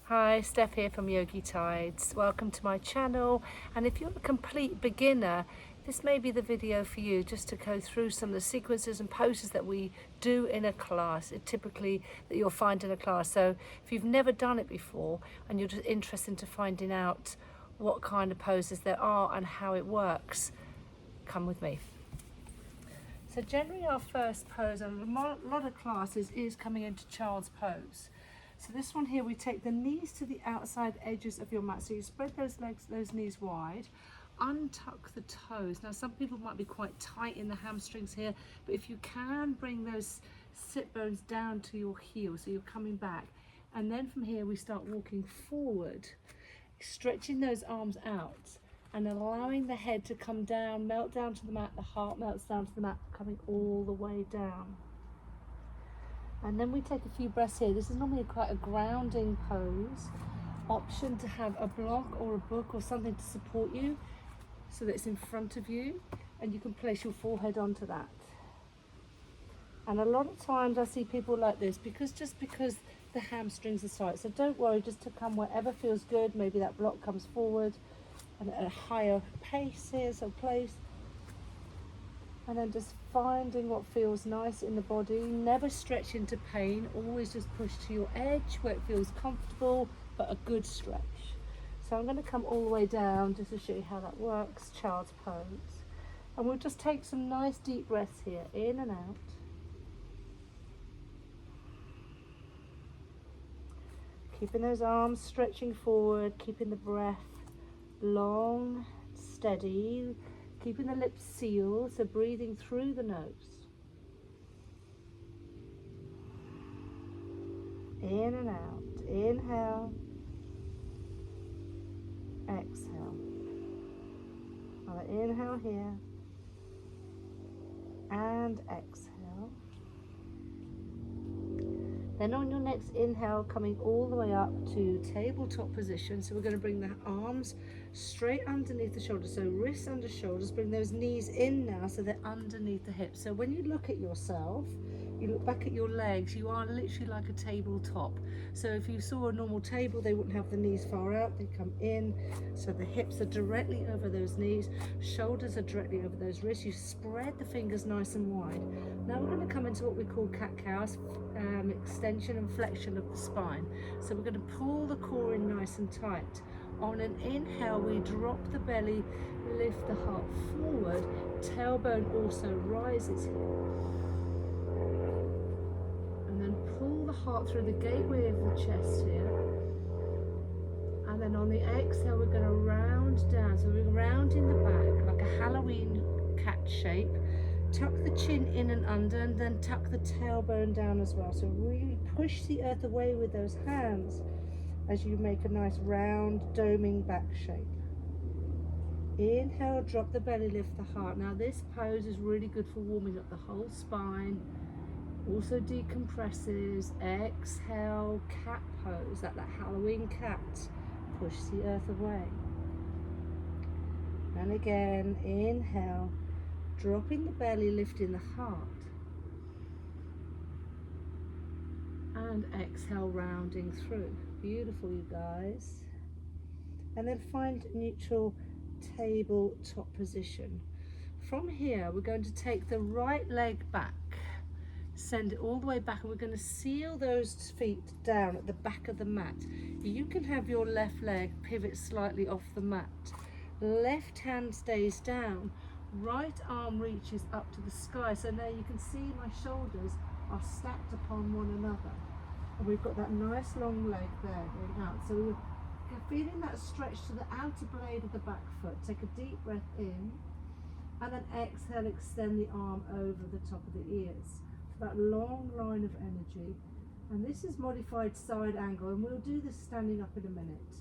Hi, Steph here from Yogi Tides. Welcome to my channel, and if you're a complete beginner, this may be the video for you, just to go through some of the sequences and poses that we do in a class, typically that you'll find in a class. So if you've never done it before and you're just interested in finding out what kind of poses there are and how it works, come with me. So generally our first pose and a lot of classes is coming into child's pose. So this one here, we take the knees to the outside edges of your mat. So you spread those legs, those knees wide, untuck the toes. Now some people might be quite tight in the hamstrings here, but if you can bring those sit bones down to your heel, so you're coming back. And then from here we start walking forward, stretching those arms out and allowing the head to come down, melt down to the mat, the heart melts down to the mat, coming all the way down. And then we take a few breaths here. This is normally quite a grounding pose. Option to have a block or a book or something to support you so that it's in front of you and you can place your forehead onto that. And a lot of times I see people like this because the hamstrings are tight. So don't worry, just to come wherever feels good. Maybe that block comes forward and at a higher pace here, so place. And then just finding what feels nice in the body. Never stretch into pain, always just push to your edge where it feels comfortable, but a good stretch. So I'm going to come all the way down just to show you how that works, child's pose. And we'll just take some nice deep breaths here, in and out. Keeping those arms stretching forward, keeping the breath long, steady. Keeping the lips sealed, so breathing through the nose. In and out. Inhale. Exhale. Another inhale here. And exhale. Then on your next inhale, coming all the way up to tabletop position. So we're going to bring the arms straight underneath the shoulders. So wrists under shoulders, bring those knees in now so they're underneath the hips. So when you look at yourself, you look back at your legs, you are literally like a tabletop. So if you saw a normal table, they wouldn't have the knees far out, they come in. So the hips are directly over those knees, shoulders are directly over those wrists. You spread the fingers nice and wide. Now we're going to come into what we call cat-cows, extension and flexion of the spine. So we're going to pull the core in nice and tight. On an inhale, we drop the belly, lift the heart forward, tailbone also rises here. And then pull the heart through the gateway of the chest here. And then on the exhale, we're going to round down. So we're rounding the back like a Halloween cat shape. Tuck the chin in and under, and then tuck the tailbone down as well. So really push the earth away with those hands as you make a nice round doming back shape. Inhale, drop the belly, lift the heart. Now this pose is really good for warming up the whole spine. Also decompresses. Exhale, cat pose, like that Halloween cat. Push the earth away. And again, inhale, dropping the belly, lifting the heart. And exhale, rounding through. Beautiful, you guys. And then find neutral tabletop position. From here, we're going to take the right leg back, send it all the way back, and we're going to seal those feet down at the back of the mat. You can have your left leg pivot slightly off the mat. Left hand stays down, right arm reaches up to the sky. So now you can see my shoulders are stacked upon one another. And we've got that nice long leg there going out. So we're feeling that stretch to the outer blade of the back foot. Take a deep breath in, and then exhale, extend the arm over the top of the ears. That long line of energy. And this is modified side angle, and we'll do this standing up in a minute.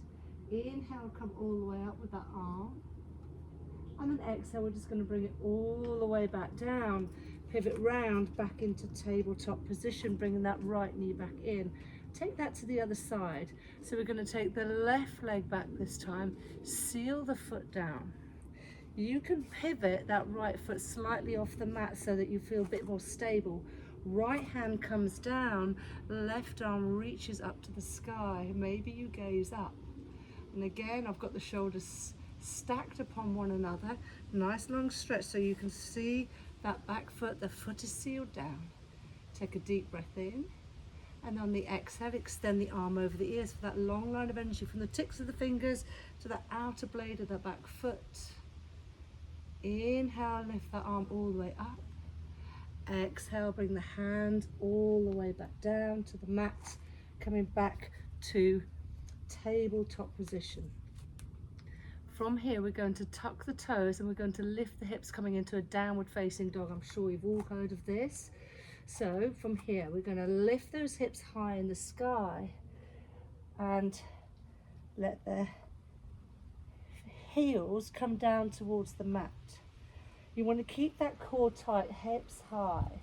Inhale, come all the way up with that arm, and then exhale, we're just going to bring it all the way back down. Pivot round back into tabletop position, bringing that right knee back in. Take that to the other side. So we're going to take the left leg back this time, seal the foot down. You can pivot that right foot slightly off the mat so that you feel a bit more stable, Right hand comes down, left arm reaches up to the sky. Maybe you gaze up. And again, I've got the shoulders stacked upon one another. Nice long stretch so you can see that back foot, the foot is sealed down. Take a deep breath in. And on the exhale, extend the arm over the ears for that long line of energy from the tips of the fingers to the outer blade of the back foot. Inhale, lift that arm all the way up. Exhale, bring the hand all the way back down to the mat, coming back to tabletop position. From here, we're going to tuck the toes and we're going to lift the hips, coming into a downward facing dog. I'm sure you've all heard of this. So from here, we're going to lift those hips high in the sky and let the heels come down towards the mat. You want to keep that core tight, hips high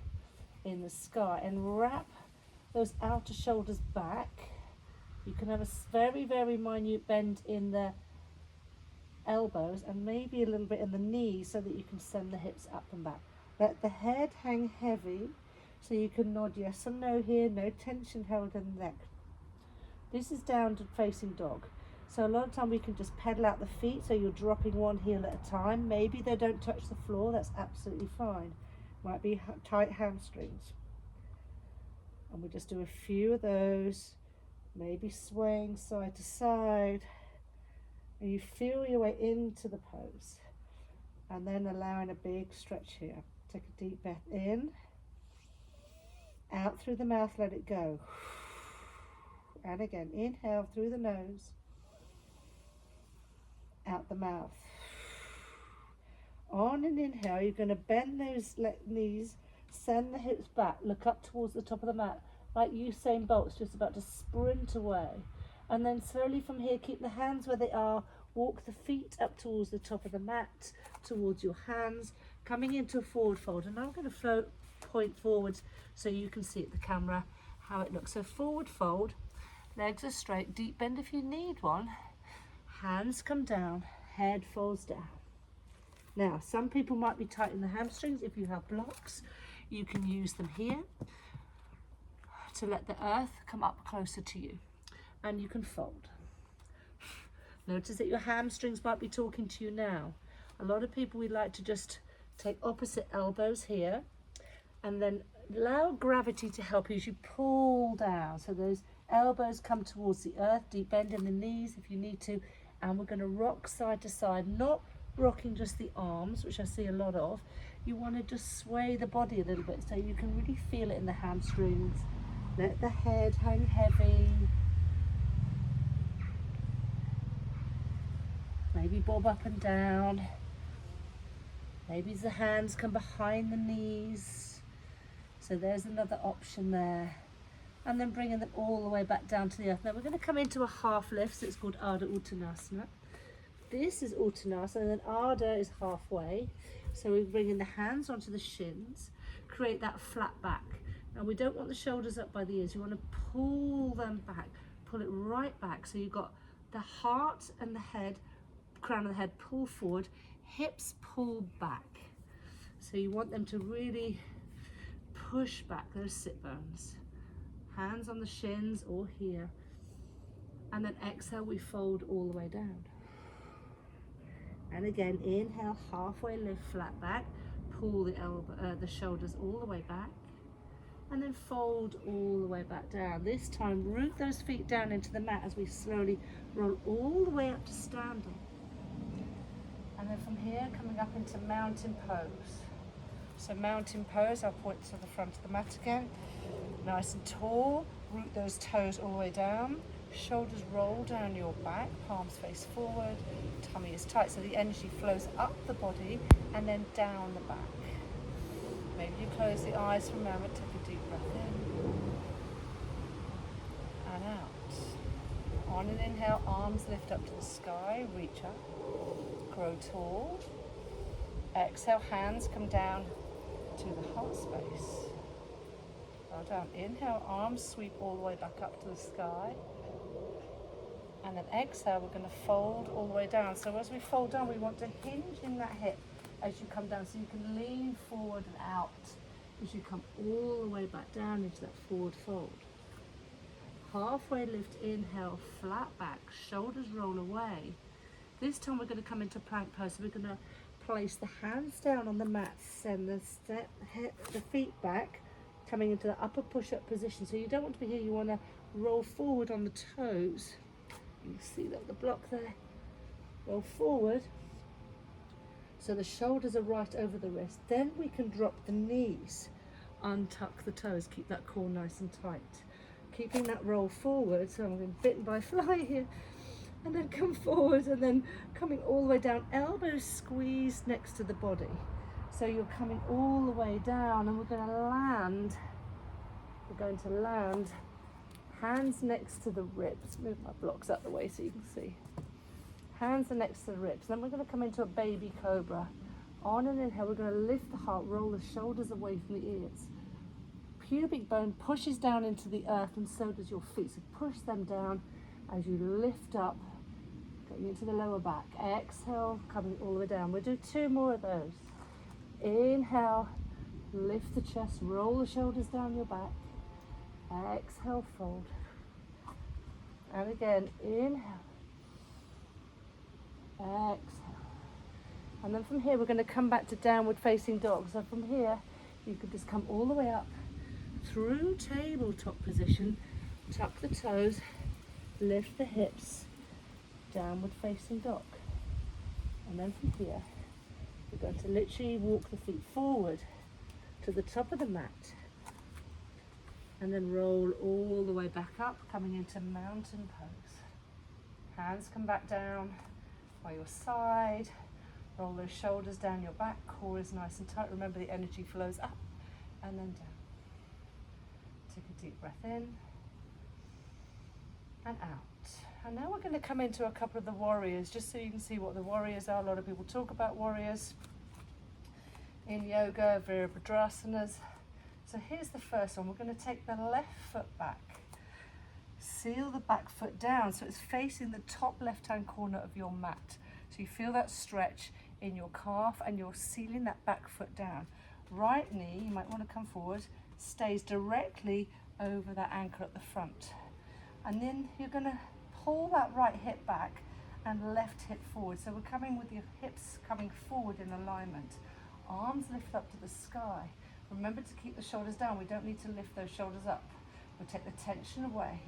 in the sky, and wrap those outer shoulders back. You can have a very, very minute bend in the elbows and maybe a little bit in the knees so that you can send the hips up and back. Let the head hang heavy so you can nod yes or no here, no tension held in the neck. This is downward facing dog. So a lot of time we can just pedal out the feet, so you're dropping one heel at a time. Maybe they don't touch the floor, that's absolutely fine. Might be tight hamstrings. And we just do a few of those, maybe swaying side to side. And you feel your way into the pose. And then allowing a big stretch here. Take a deep breath in. Out through the mouth, let it go. And again, inhale through the nose. Out the mouth. On an inhale, you're going to bend those knees, send the hips back, look up towards the top of the mat, like Usain Bolt's just about to sprint away. And then slowly from here, keep the hands where they are, walk the feet up towards the top of the mat, towards your hands, coming into a forward fold. And I'm going to point forwards so you can see at the camera how it looks. So forward fold, legs are straight, deep bend if you need one. Hands come down, head falls down. Now, some people might be tight in the hamstrings. If you have blocks, you can use them here to let the earth come up closer to you. And you can fold. Notice that your hamstrings might be talking to you now. A lot of people, we like to just take opposite elbows here and then allow gravity to help you as you pull down. So those elbows come towards the earth, deep bend in the knees if you need to. And we're going to rock side to side, not rocking just the arms, which I see a lot of. You want to just sway the body a little bit so you can really feel it in the hamstrings. Let the head hang heavy. Maybe bob up and down. Maybe the hands come behind the knees. So there's another option there. And then bringing them all the way back down to the earth. Now we're going to come into a half lift, so it's called Ardha Uttanasana. This is Uttanasana, and then Ardha is halfway. So we're bringing the hands onto the shins, create that flat back. Now we don't want the shoulders up by the ears, you want to pull them back, pull it right back. So you've got the heart and the head, crown of the head pull forward, hips pull back. So you want them to really push back those sit bones. Hands on the shins or here. And then exhale, we fold all the way down. And again, inhale, halfway lift, flat back. Pull the shoulders all the way back. And then fold all the way back down. This time, root those feet down into the mat as we slowly roll all the way up to standing. And then from here, coming up into mountain pose. So mountain pose, I'll point to the front of the mat again. Nice and tall, root those toes all the way down. Shoulders roll down your back, palms face forward, tummy is tight so the energy flows up the body and then down the back. Maybe you close the eyes for a moment, take a deep breath in and out. On an inhale, arms lift up to the sky, reach up, grow tall. Exhale, hands come down to the heart space. Well done. Inhale, arms sweep all the way back up to the sky. And then exhale, we're going to fold all the way down. So as we fold down, we want to hinge in that hip as you come down so you can lean forward and out as you come all the way back down into that forward fold. Halfway lift, inhale, flat back, shoulders roll away. This time we're going to come into plank pose. So we're going to place the hands down on the mat, send the feet back, coming into the upper push-up position. So you don't want to be here, you want to roll forward on the toes. You can see that the block there. Roll forward. So the shoulders are right over the wrist. Then we can drop the knees, untuck the toes, keep that core nice and tight. Keeping that roll forward, so I'm getting bitten by a fly here, and then come forward, and then coming all the way down, elbows squeezed next to the body. So you're coming all the way down, and we're going to land, hands next to the ribs. Move my blocks out the way so you can see. Hands are next to the ribs. Then we're going to come into a baby cobra. On an inhale, we're going to lift the heart, roll the shoulders away from the ears. Pubic bone pushes down into the earth, and so does your feet. So push them down as you lift up, going into the lower back. Exhale, coming all the way down. We'll do 2 more of those. Inhale, lift the chest, roll the shoulders down your back. Exhale, fold. And again, inhale. Exhale. And then from here, we're going to come back to downward facing dog. So from here, you could just come all the way up through tabletop position, tuck the toes, lift the hips, downward facing dog. And then from here, we're going to literally walk the feet forward to the top of the mat, and then roll all the way back up, coming into mountain pose. Hands come back down by your side, roll those shoulders down your back, core is nice and tight. Remember, the energy flows up and then down. Take a deep breath in and out. And now we're going to come into a couple of the warriors, just so you can see what the warriors are. A lot of people talk about warriors in yoga, Virabhadrasanas. So here's the first one. We're going to take the left foot back, seal the back foot down so it's facing the top left-hand corner of your mat. So you feel that stretch in your calf, and you're sealing that back foot down. Right knee, you might want to come forward, stays directly over that ankle at the front. And then you're going to pull that right hip back and left hip forward. So we're coming with your hips coming forward in alignment. Arms lift up to the sky. Remember to keep the shoulders down. We don't need to lift those shoulders up. We'll take the tension away.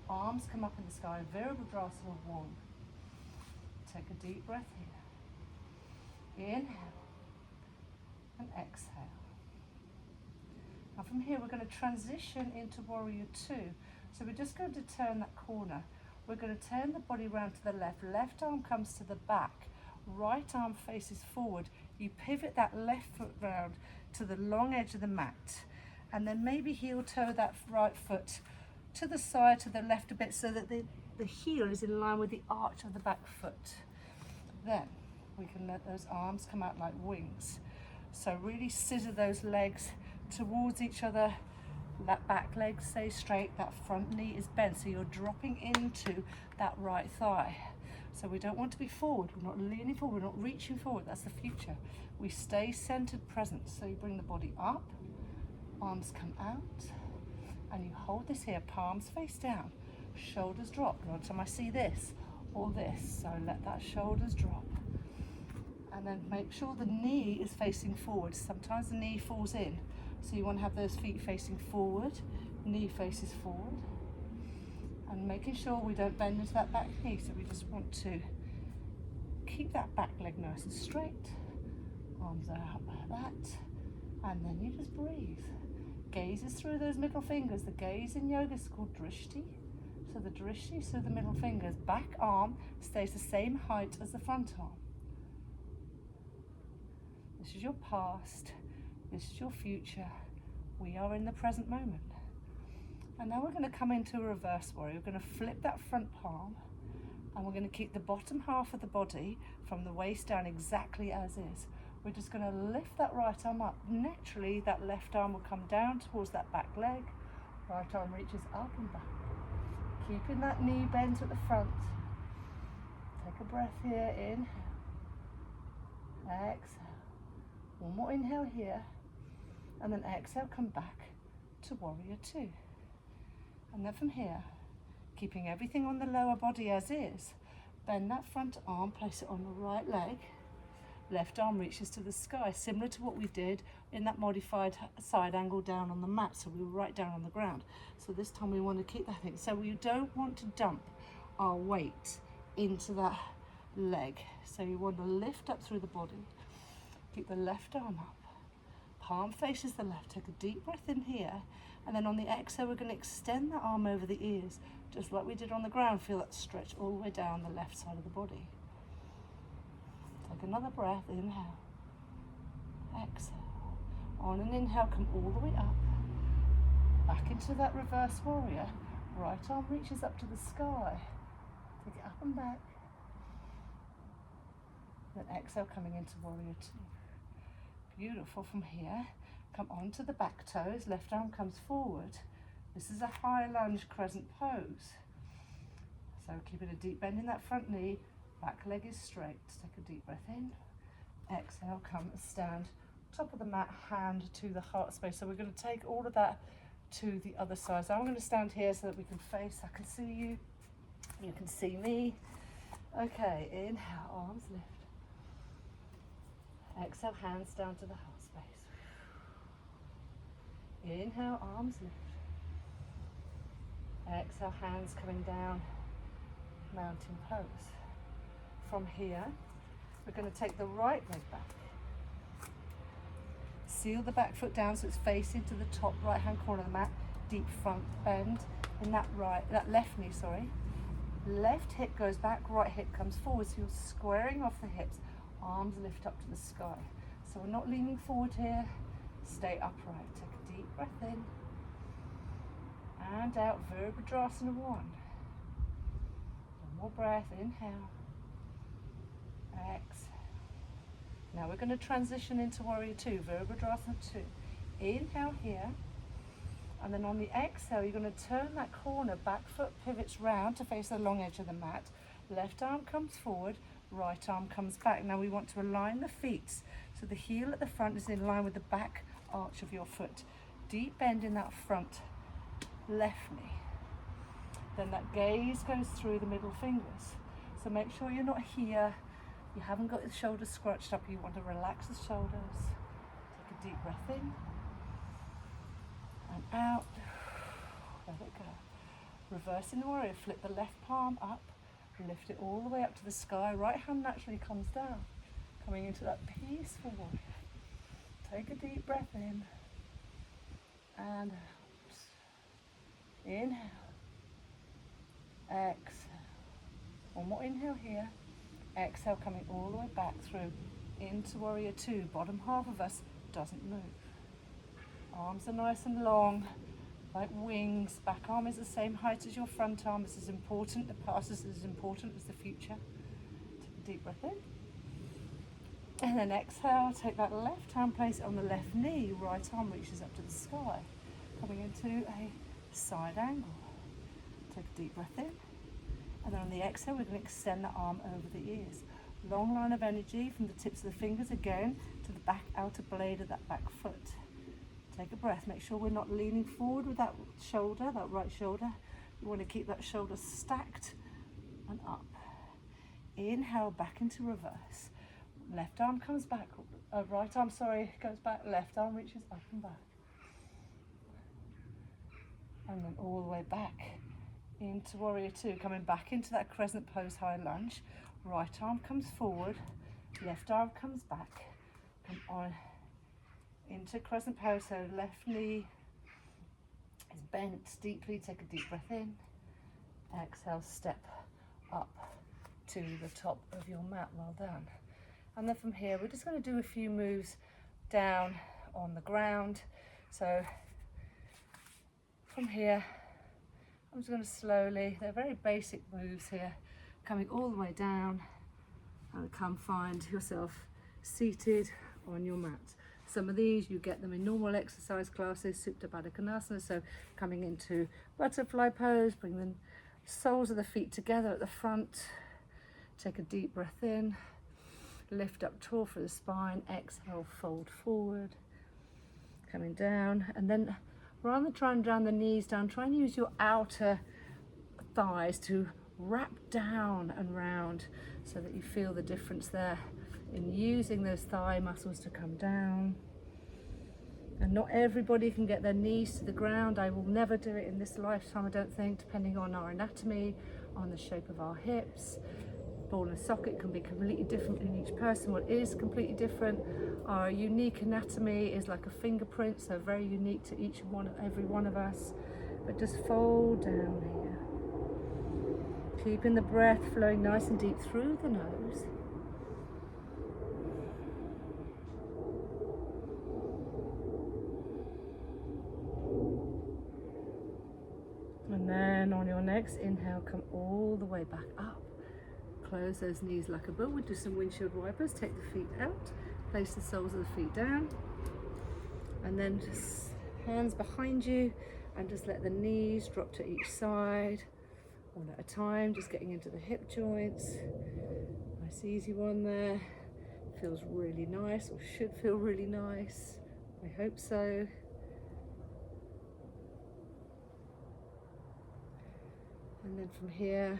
Arms come up in the sky. Virabhadrasana 1. Take a deep breath here. Inhale and exhale. Now from here, we're going to transition into warrior 2. So we're just going to turn that corner. We're going to turn the body round to the left. Left arm comes to the back. Right arm faces forward. You pivot that left foot round to the long edge of the mat. And then maybe heel toe that right foot to the side, to the left a bit, so that the heel is in line with the arch of the back foot. Then we can let those arms come out like wings. So really scissor those legs towards each other. That back leg stays straight, that front knee is bent, so you're dropping into that right thigh. So we don't want to be forward, we're not leaning forward, we're not reaching forward, that's the future. We stay centered, present. So you bring the body up, arms come out, and you hold this here, palms face down, shoulders drop. One time I see this or this, so let that shoulders drop. And then make sure the knee is facing forward. Sometimes the knee falls in, so you want to have those feet facing forward, knee faces forward, and making sure we don't bend into that back knee. So we just want to keep that back leg nice and straight, arms are out like that, and then you just breathe. Gazes through those middle fingers. The gaze in yoga is called drishti. So the drishti, so the middle fingers, back arm stays the same height as the front arm. This is your past, this is your future. We are in the present moment. And now we're going to come into a reverse warrior. We're going to flip that front palm, and we're going to keep the bottom half of the body from the waist down exactly as is. We're just going to lift that right arm up. Naturally, that left arm will come down towards that back leg. Right arm reaches up and back. Keeping that knee bent at the front. Take a breath here, inhale. Exhale. One more inhale here. And then exhale, come back to warrior two. And then from here, keeping everything on the lower body as is, bend that front arm, place it on the right leg. Left arm reaches to the sky, similar to what we did in that modified side angle down on the mat. So we were right down on the ground. So this time we want to keep that thing. So we don't want to dump our weight into that leg. So you want to lift up through the body. Keep the left arm up. Palm faces the left. Take a deep breath in here. And then on the exhale, we're going to extend the arm over the ears, just like we did on the ground. Feel that stretch all the way down the left side of the body. Take another breath, inhale, exhale. On an inhale, come all the way up, back into that reverse warrior. Right arm reaches up to the sky. Take it up and back. Then exhale, coming into warrior two. Beautiful. From here, come onto the back toes, left arm comes forward. This is a high lunge crescent pose. So keeping a deep bend in that front knee, back leg is straight. Take a deep breath in. Exhale, come stand. Top of the mat, hand to the heart space. So we're going to take all of that to the other side. So I'm going to stand here so that we can face. I can see you. You can see me. Okay, inhale, arms lift. Exhale, hands down to the heart space. Inhale, arms lift. Exhale, hands coming down, mountain pose. From here, we're going to take the right leg back. Seal the back foot down so it's facing to the top right hand corner of the mat. Deep front bend in that left knee, sorry. Left hip goes back, right hip comes forward. So you're squaring off the hips. Arms lift up to the sky. So we're not leaning forward here. Stay upright. Take a deep breath in. And out, Virabhadrasana 1. One more breath, inhale. Exhale. Now we're going to transition into warrior two, Virabhadrasana 2. Inhale here. And then on the exhale, you're going to turn that corner, back foot pivots round to face the long edge of the mat. Left arm comes forward, right arm comes back. Now we want to align the feet so the heel at the front is in line with the back arch of your foot. Deep bend in that front left knee. Then that gaze goes through the middle fingers. So make sure you're not here. You haven't got the shoulders scrunched up. You want to relax the shoulders. Take a deep breath in and out. Let it go. Reversing the warrior, flip the left palm up, lift it all the way up to the sky. Right hand naturally comes down, coming into that peaceful warrior. Take a deep breath in and out. Inhale, exhale. One more inhale here. Exhale, coming all the way back through into warrior two. Bottom half of us doesn't move. Arms are nice and long, like wings. Back arm is the same height as your front arm. This is important. The past is as important as the future. Take a deep breath in. And then exhale, take that left hand, place it on the left knee. Right arm reaches up to the sky. Coming into a side angle. Take a deep breath in. And then on the exhale, we're going to extend the arm over the ears. Long line of energy from the tips of the fingers again to the back outer blade of that back foot. Take a breath. Make sure we're not leaning forward with that shoulder, that right shoulder. You want to keep that shoulder stacked and up. Inhale, back into reverse. Left arm comes back. Right arm, goes back. Left arm reaches up and back. And then all the way back into warrior two, coming back into that crescent pose, high lunge. Right arm comes forward, left arm comes back. Come on into crescent pose, so left knee is bent deeply. Take a deep breath in. Exhale, step up to the top of your mat. Well done. And then from here, we're just going to do a few moves down on the ground. So from here, I'm just going to slowly, they're very basic moves here, coming all the way down, and come find yourself seated on your mat. Some of these, you get them in normal exercise classes, Supta Baddha Konasana, so coming into butterfly pose, bring the soles of the feet together at the front, take a deep breath in, lift up tall for the spine, exhale, fold forward, Coming down, and then rather than trying to drown the knees down, try and use your outer thighs to wrap down and round so that you feel the difference there in using those thigh muscles to come down. And not everybody can get their knees to the ground. I will never do it in this lifetime, I don't think, depending on our anatomy, on the shape of our hips. Ball and socket can be completely different in each person. What is completely different, our unique anatomy is like a fingerprint, so very unique to every one of us. But just fold down here, keeping the breath flowing nice and deep through the nose. And then on your next inhale, come all the way back up. Close those knees like a bull. We'll do some windshield wipers. Take the feet out, place the soles of the feet down, and then just hands behind you, and just let the knees drop to each side, one at a time, just getting into the hip joints. Nice easy one there. Feels really nice, or should feel really nice. I hope so. And then from here,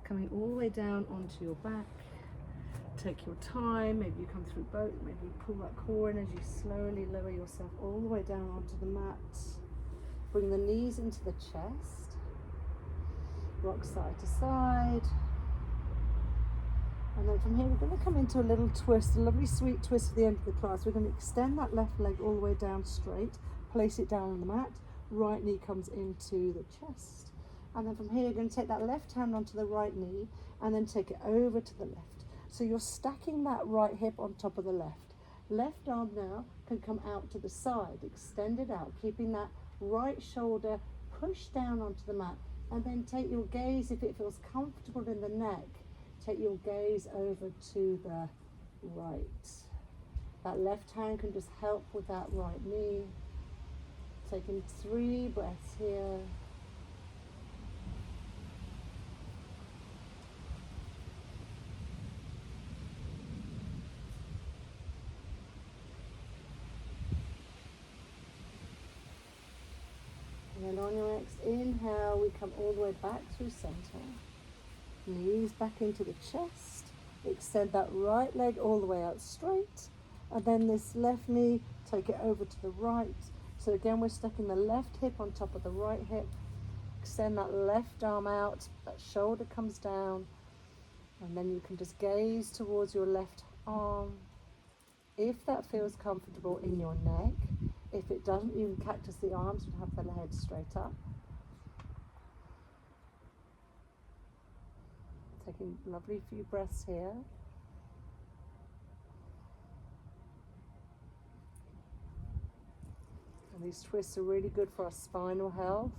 coming all the way down onto your back. Take your time, maybe you come through both, maybe you pull that core in as you slowly lower yourself all the way down onto the mat. Bring the knees into the chest, rock side to side. And then from here we're going to come into a little twist, a lovely sweet twist at the end of the class. We're going to extend that left leg all the way down straight, place it down on the mat, right knee comes into the chest. And then from here, you're going to take that left hand onto the right knee and then take it over to the left. So you're stacking that right hip on top of the left. Left arm now can come out to the side, extend it out, keeping that right shoulder pushed down onto the mat. And then take your gaze, if it feels comfortable in the neck, take your gaze over to the right. That left hand can just help with that right knee. Taking 3 breaths here. And on your next inhale, we come all the way back through center. Knees back into the chest. Extend that right leg all the way out straight. And then this left knee, take it over to the right. So again, we're stacking the left hip on top of the right hip. Extend that left arm out, that shoulder comes down. And then you can just gaze towards your left arm. If that feels comfortable in your neck. If it doesn't, you can cactus the arms and have the head straight up. Taking a lovely few breaths here. And these twists are really good for our spinal health.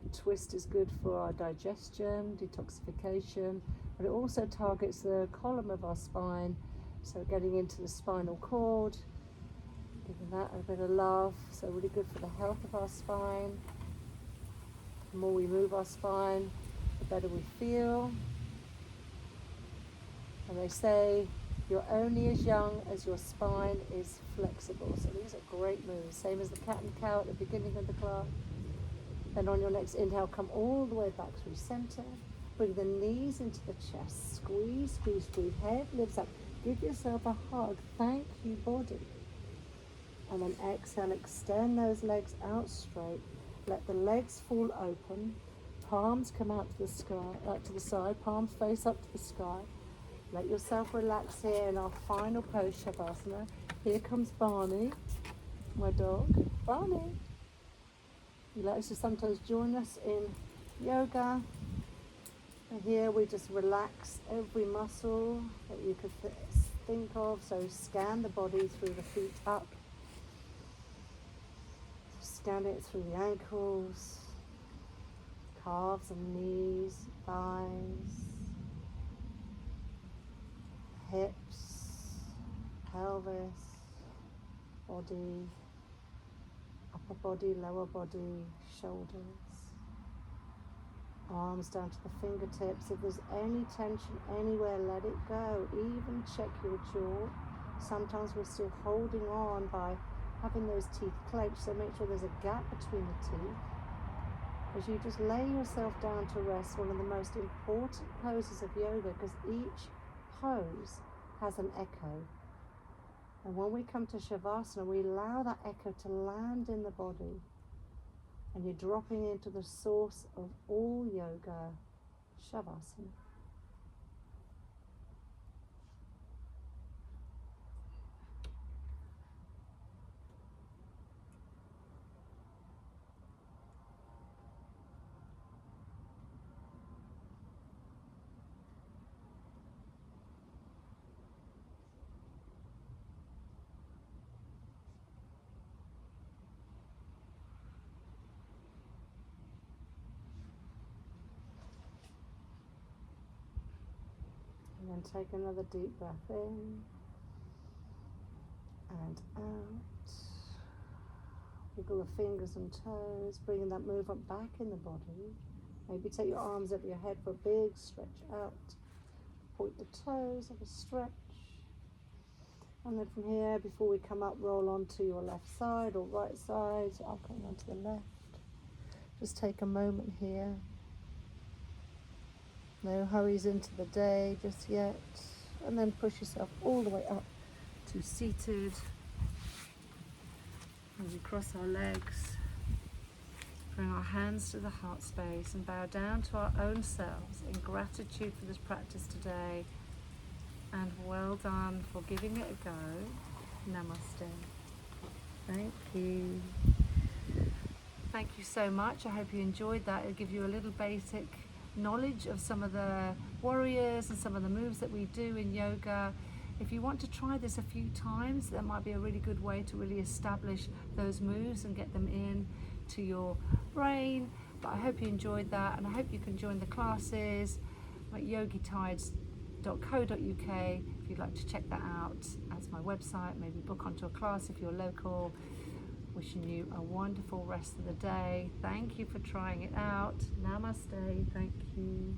The twist is good for our digestion, detoxification, but it also targets the column of our spine, so getting into the spinal cord. Giving that a bit of love, so really good for the health of our spine. The more we move our spine, the better we feel. And they say you're only as young as your spine is flexible. So these are great moves, same as the cat and cow at the beginning of the class. Then on your next inhale, come all the way back through center. Bring the knees into the chest. Squeeze, squeeze, squeeze. Head lifts up. Give yourself a hug. Thank you, body. And then exhale, extend those legs out straight. Let the legs fall open. Palms come out to the sky, out to the side. Palms face up to the sky. Let yourself relax here in our final pose, Shavasana. Here comes Barney, my dog. Barney. He likes to sometimes join us in yoga. And here we just relax every muscle that you could think of. So scan the body through the feet up. Scan it through the ankles, calves and knees, thighs, hips, pelvis, body, upper body, lower body, shoulders, arms down to the fingertips. If there's any tension anywhere, let it go. Even check your jaw. Sometimes we're still holding on by having those teeth clenched, so make sure there's a gap between the teeth. As you just lay yourself down to rest, one of the most important poses of yoga, because each pose has an echo. And when we come to Shavasana, we allow that echo to land in the body. And you're dropping into the source of all yoga, Shavasana. And then take another deep breath in and out. Wiggle the fingers and toes, bringing that movement back in the body. Maybe take your arms over your head for a big stretch out. Point the toes, have a stretch. And then from here, before we come up, roll onto your left side or right side. I'm coming onto the left. Just take a moment here. No hurries into the day just yet. And then push yourself all the way up to seated. As we cross our legs, bring our hands to the heart space and bow down to our own selves in gratitude for this practice today. And well done for giving it a go. Namaste. Thank you. Thank you so much. I hope you enjoyed that. It'll give you a little basic knowledge of some of the warriors and some of the moves that we do in yoga. If you want to try this a few times, that might be a really good way to really establish those moves and get them in to your brain. But I hope you enjoyed that, and I hope you can join the classes at yogitides.co.uk if you'd like to check that out. That's my website. Maybe book onto a class if you're local. Wishing you a wonderful rest of the day. Thank you for trying it out. Namaste. Thank you.